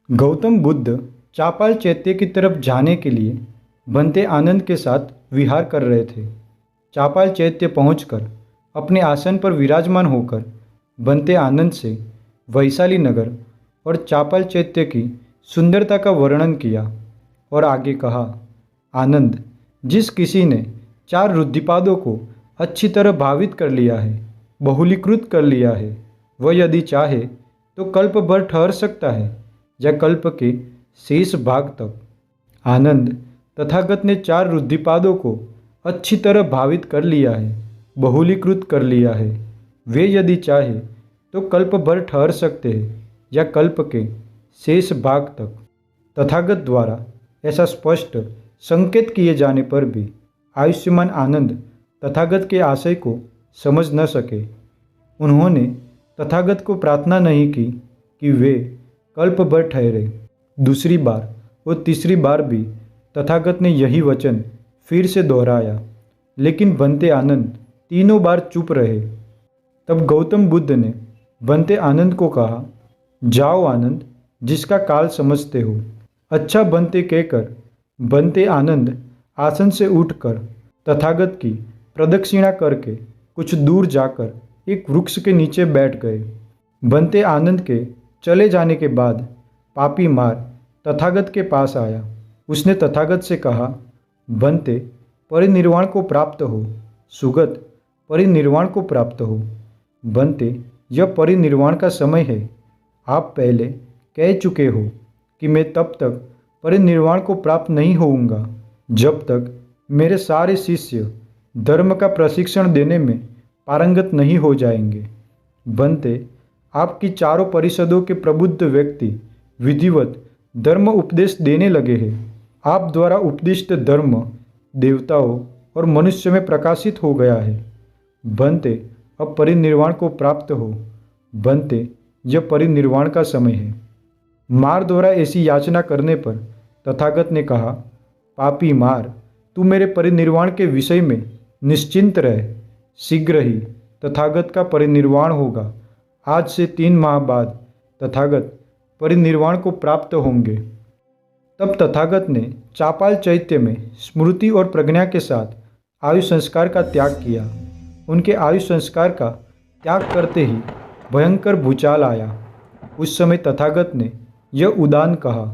गौतम बुद्ध चापाल चैत्य की तरफ जाने के लिए बनते आनंद के साथ विहार कर रहे थे। चापाल चैत्य पहुंचकर अपने आसन पर विराजमान होकर बनते आनंद से वैशाली नगर और चापाल चैत्य की सुंदरता का वर्णन किया और आगे कहा, आनंद, जिस किसी ने 4 रुद्धिपादों को अच्छी तरह भावित कर लिया है, बहुलीकृत कर लिया है, वह यदि चाहे तो कल्प भर ठहर सकता है या कल्प के शेष भाग तक। आनंद, तथागत ने 4 रुद्धिपादों को अच्छी तरह भावित कर लिया है, बहुलीकृत कर लिया है। वे यदि चाहे तो कल्प भर ठहर सकते हैं या कल्प के शेष भाग तक। तथागत द्वारा ऐसा स्पष्ट संकेत किए जाने पर भी आयुष्मान आनंद तथागत के आशय को समझ न सके। उन्होंने तथागत को प्रार्थना नहीं की कि वे कल्प भर ठहरे। दूसरी बार और तीसरी बार भी तथागत ने यही वचन फिर से दोहराया, लेकिन बनते आनंद तीनों बार चुप रहे। तब गौतम बुद्ध ने बनते आनंद को कहा, जाओ आनंद, जिसका काल समझते हो। अच्छा बनते कहकर बनते आनंद आसन से उठकर तथागत की प्रदक्षिणा करके कुछ दूर जाकर एक वृक्ष के नीचे बैठ गए। बनते आनंद के चले जाने के बाद पापी मार तथागत के पास आया। उसने तथागत से कहा, बनते, परिनिर्वाण को प्राप्त हो। सुगत, परिनिर्वाण को प्राप्त हो। बनते, यह परिनिर्वाण का समय है। आप पहले कह चुके हो कि मैं तब तक परिनिर्वाण को प्राप्त नहीं होऊंगा जब तक मेरे सारे शिष्य धर्म का प्रशिक्षण देने में पारंगत नहीं हो जाएंगे। बनते, आपकी चारों परिषदों के प्रबुद्ध व्यक्ति विधिवत धर्म उपदेश देने लगे हैं। आप द्वारा उपदिष्ट धर्म देवताओं और मनुष्य में प्रकाशित हो गया है। बनते, अब परिनिर्वाण को प्राप्त हो। बनते, यह परिनिर्वाण का समय है। मार द्वारा ऐसी याचना करने पर तथागत ने कहा, पापी मार, तू मेरे परिनिर्वाण के विषय में निश्चिंत रह। शीघ्र ही तथागत का परिनिर्वाण होगा। आज से 3 माह बाद तथागत परिनिर्वाण को प्राप्त होंगे। तब तथागत ने चापाल चैत्य में स्मृति और प्रज्ञा के साथ आयु संस्कार का त्याग किया। उनके आयु संस्कार का त्याग करते ही भयंकर भूचाल आया। उस समय तथागत ने यह उदान कहा,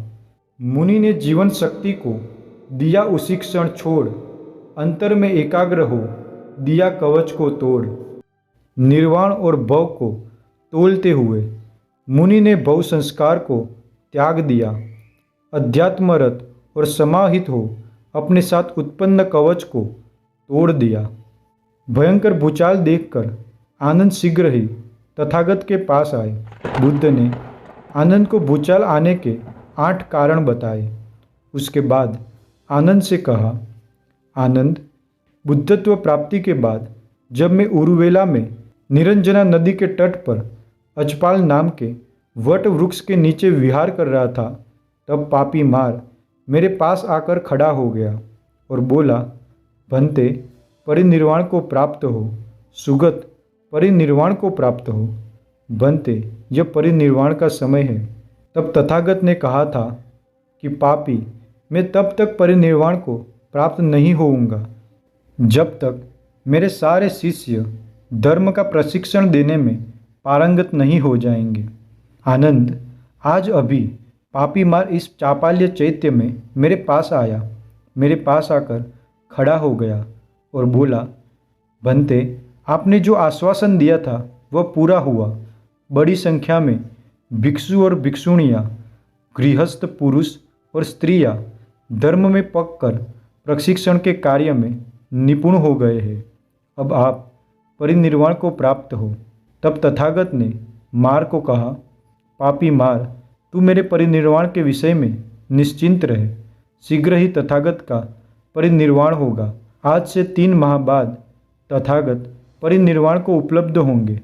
मुनि ने जीवन शक्ति को दिया उसी क्षण छोड़, अंतर में एकाग्र हो दिया कवच को तोड़। निर्वाण और भव को तोलते हुए मुनि ने भव संस्कार को त्याग दिया। अध्यात्मरत और समाहित हो अपने साथ उत्पन्न कवच को तोड़ दिया। भयंकर भूचाल देखकर आनंद शीघ्र ही तथागत के पास आए। बुद्ध ने आनंद को भूचाल आने के 8 कारण बताए। उसके बाद आनंद से कहा, आनंद, बुद्धत्व प्राप्ति के बाद जब मैं उरुवेला में निरंजना नदी के तट पर अजपाल नाम के वट वृक्ष के नीचे विहार कर रहा था, तब पापी मार मेरे पास आकर खड़ा हो गया और बोला, बनते, परिनिर्वाण को प्राप्त हो। सुगत, परिनिर्वाण को प्राप्त हो। बनते, यह परिनिर्वाण का समय है। तब तथागत ने कहा था कि पापी, मैं तब तक परिनिर्वाण को प्राप्त नहीं होऊंगा जब तक मेरे सारे शिष्य धर्म का प्रशिक्षण देने में पारंगत नहीं हो जाएंगे। आनंद, आज अभी पापी मार इस चापाल्य चैत्य में मेरे पास आया। मेरे पास आकर खड़ा हो गया और बोला, बनते, आपने जो आश्वासन दिया था वह पूरा हुआ। बड़ी संख्या में भिक्षु और भिक्षुणियाँ, गृहस्थ पुरुष और स्त्रियाँ धर्म में पककर प्रशिक्षण के कार्य में निपुण हो गए हैं। अब आप परिनिर्वाण को प्राप्त हो। तब तथागत ने मार को कहा, पापी मार, तू मेरे परिनिर्वाण के विषय में निश्चिंत रहे। शीघ्र ही तथागत का परिनिर्वाण होगा। आज से 3 माह बाद तथागत परिनिर्वाण को उपलब्ध होंगे।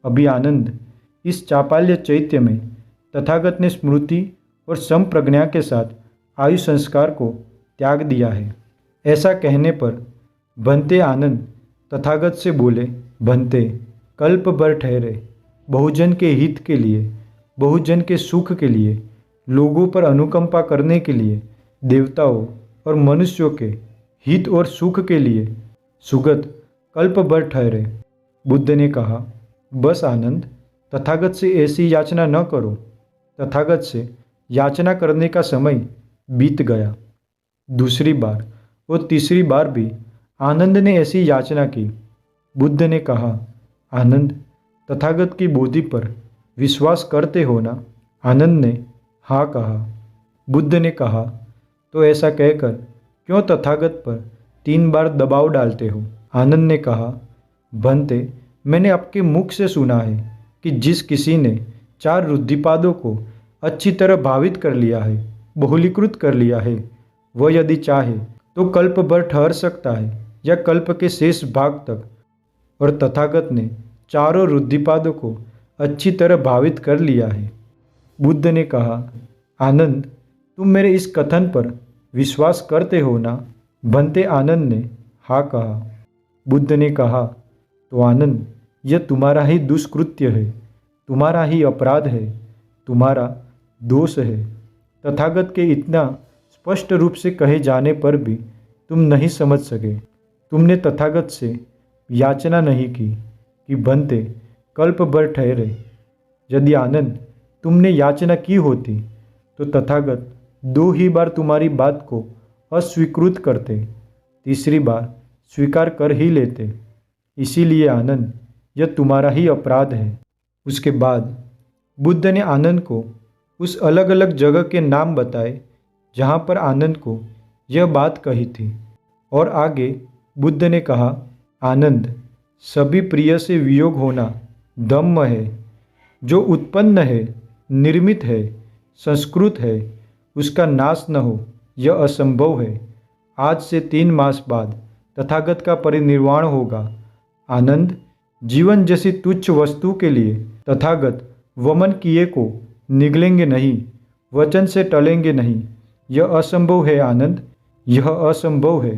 अभी आनंद, इस चापाल्य चैत्य में तथागत ने स्मृति और संप्रज्ञा के साथ आयु संस्कार को त्याग दिया है। ऐसा कहने पर बनते आनंद तथागत से बोले, बनते कल्प भर ठहरे, बहुजन के हित के लिए, बहुजन के सुख के लिए, लोगों पर अनुकंपा करने के लिए, देवताओं और मनुष्यों के हित और सुख के लिए सुगत कल्प भर ठहरे। बुद्ध ने कहा, बस आनंद, तथागत से ऐसी याचना न करो। तथागत से याचना करने का समय बीत गया। दूसरी बार और तीसरी बार भी आनंद ने ऐसी याचना की। बुद्ध ने कहा, आनंद, तथागत की बोधि पर विश्वास करते हो ना? आनंद ने हाँ कहा। बुद्ध ने कहा, तो ऐसा कहकर क्यों तथागत पर 3 बार दबाव डालते हो? आनंद ने कहा, भंते, मैंने आपके मुख से सुना है कि जिस किसी ने 4 रुद्धिपादों को अच्छी तरह भावित कर लिया है, बहुलीकृत कर लिया है, वह यदि चाहे तो कल्प भर ठहर सकता है या कल्प के शेष भाग तक। और तथागत ने 4 रुद्धिपादों को अच्छी तरह भावित कर लिया है। बुद्ध ने कहा, आनंद, तुम मेरे इस कथन पर विश्वास करते हो ना? भंते आनंद ने हाँ कहा। बुद्ध ने कहा, तो आनंद, यह तुम्हारा ही दुष्कृत्य है, तुम्हारा ही अपराध है, तुम्हारा दोष है। तथागत के इतना स्पष्ट रूप से कहे जाने पर भी तुम नहीं समझ सके। तुमने तथागत से याचना नहीं की कि भंते कल्प भर ठहरे। यदि आनंद तुमने याचना की होती तो तथागत 2 ही बार तुम्हारी बात को अस्वीकृत करते, तीसरी बार स्वीकार कर ही लेते। इसीलिए आनंद, यह तुम्हारा ही अपराध है। उसके बाद बुद्ध ने आनंद को उस अलग अलग जगह के नाम बताए जहाँ पर आनंद को यह बात कही थी। और आगे बुद्ध ने कहा, आनंद, सभी प्रिय से वियोग होना दम्म है। जो उत्पन्न है, निर्मित है, संस्कृत है, उसका नाश न हो, यह असंभव है। आज से 3 मास बाद तथागत का परिनिर्वाण होगा। आनंद, जीवन जैसी तुच्छ वस्तु के लिए तथागत वमन किए को निगलेंगे नहीं, वचन से टलेंगे नहीं। यह असंभव है आनंद, यह असंभव है।